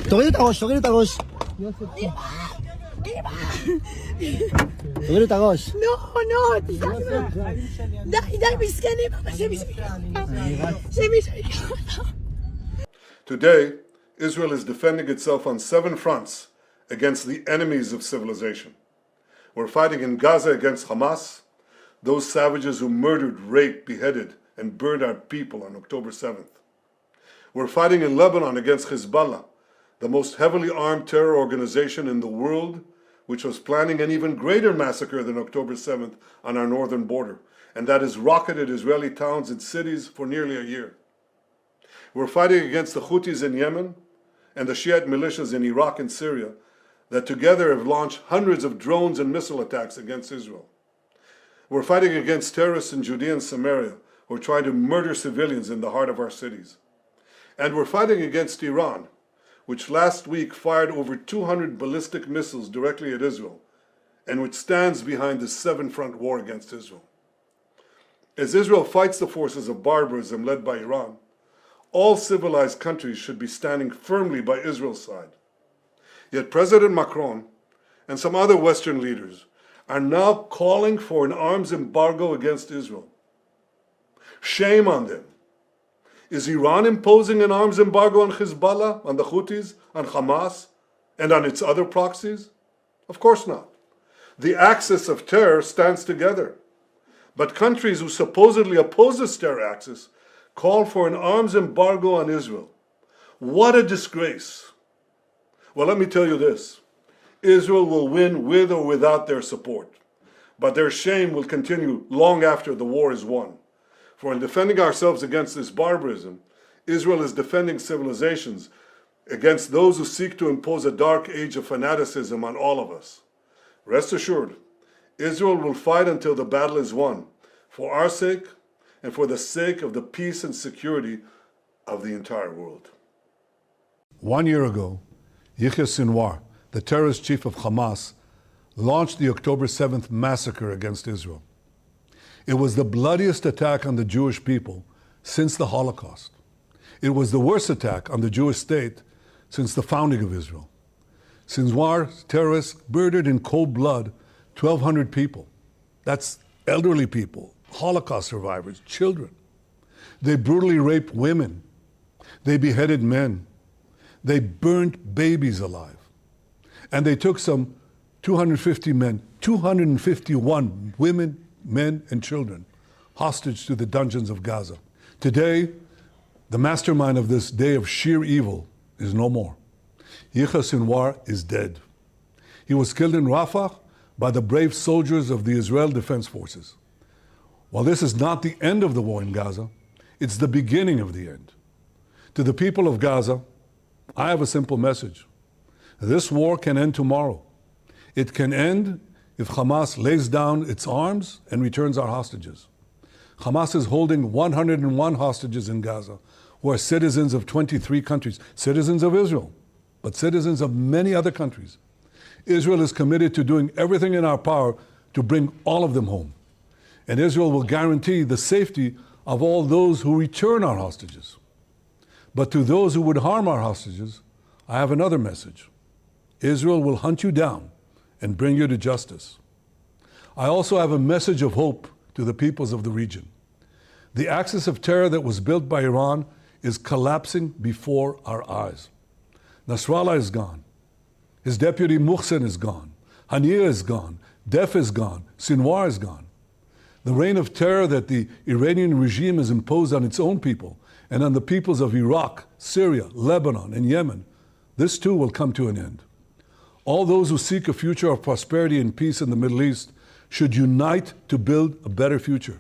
תוריד את הראש, תוריד את הראש. תוריד את הראש. לא, די, מסכנים, אבא שמישהו יקרא אותם. Today, Israel is defending itself on 7 fronts against the enemies of civilization. We're fighting in Gaza against Hamas, those savages who murdered, raped, beheaded, and burned our people on October 7th. We're fighting in Lebanon against Hezbollah, the most heavily armed terror organization in the world, which was planning an even greater massacre than October 7th on our northern border, and that has rocketed Israeli towns and cities for nearly a year. We're fighting against the Houthis in Yemen and the Shiite militias in Iraq and Syria that together have launched hundreds of drones and missile attacks against Israel. We're fighting against terrorists in Judea and Samaria who are trying to murder civilians in the heart of our cities. And we're fighting against Iran, which last week fired over 200 ballistic missiles directly at Israel, and which stands behind the 7-front war against Israel. As Israel fights the forces of barbarism led by Iran, all civilized countries should be standing firmly by Israel's side. Yet President Macron and some other Western leaders are now calling for an arms embargo against Israel. Shame on them. Is Iran imposing an arms embargo on Hezbollah, on the Houthis, on Hamas, and on its other proxies? Of course not. The axis of terror stands together. But countries who supposedly oppose this terror axis call for an arms embargo on Israel. What a disgrace. Well, let me tell you this. Israel will win with or without their support. But their shame will continue long after the war is won. For in defending ourselves against this barbarism, Israel is defending civilizations against those who seek to impose a dark age of fanaticism on all of us. Rest assured, Israel will fight until the battle is won, for our sake and for the sake of the peace and security of the entire world. 1 year ago, Yahya Sinwar, the terrorist chief of Hamas, launched the October 7th massacre against Israel. It was the bloodiest attack on the Jewish people since the Holocaust. It was the worst attack on the Jewish state since the founding of Israel. Sinwar's terrorists murdered in cold blood 1,200 people. That's elderly people, Holocaust survivors, children. They brutally raped women. They beheaded men. They burnt babies alive. And they took some 250 men, 251 women, men, and children hostage to the dungeons of Gaza. Today, the mastermind of this day of sheer evil is no more. Yahya Sinwar is dead. He was killed in Rafah by the brave soldiers of the Israel Defense Forces. While this is not the end of the war in Gaza, it's the beginning of the end. To the people of Gaza, I have a simple message. This war can end tomorrow. It can end if Hamas lays down its arms and returns our hostages. Hamas is holding 101 hostages in Gaza, who are citizens of 23 countries, citizens of Israel, but citizens of many other countries. Israel is committed to doing everything in our power to bring all of them home. And Israel will guarantee the safety of all those who return our hostages. But to those who would harm our hostages, I have another message. Israel will hunt you down and bring you to justice. I also have a message of hope to the peoples of the region. The axis of terror that was built by Iran is collapsing before our eyes. Nasrallah is gone. His deputy Muhsin is gone. Haniyeh is gone. Def is gone. Sinwar is gone. The reign of terror that the Iranian regime has imposed on its own people and on the peoples of Iraq, Syria, Lebanon, and Yemen, this too will come to an end. All those who seek a future of prosperity and peace in the Middle East should unite to build a better future.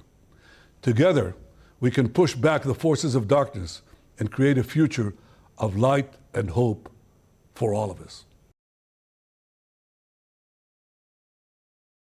Together, we can push back the forces of darkness and create a future of light and hope for all of us.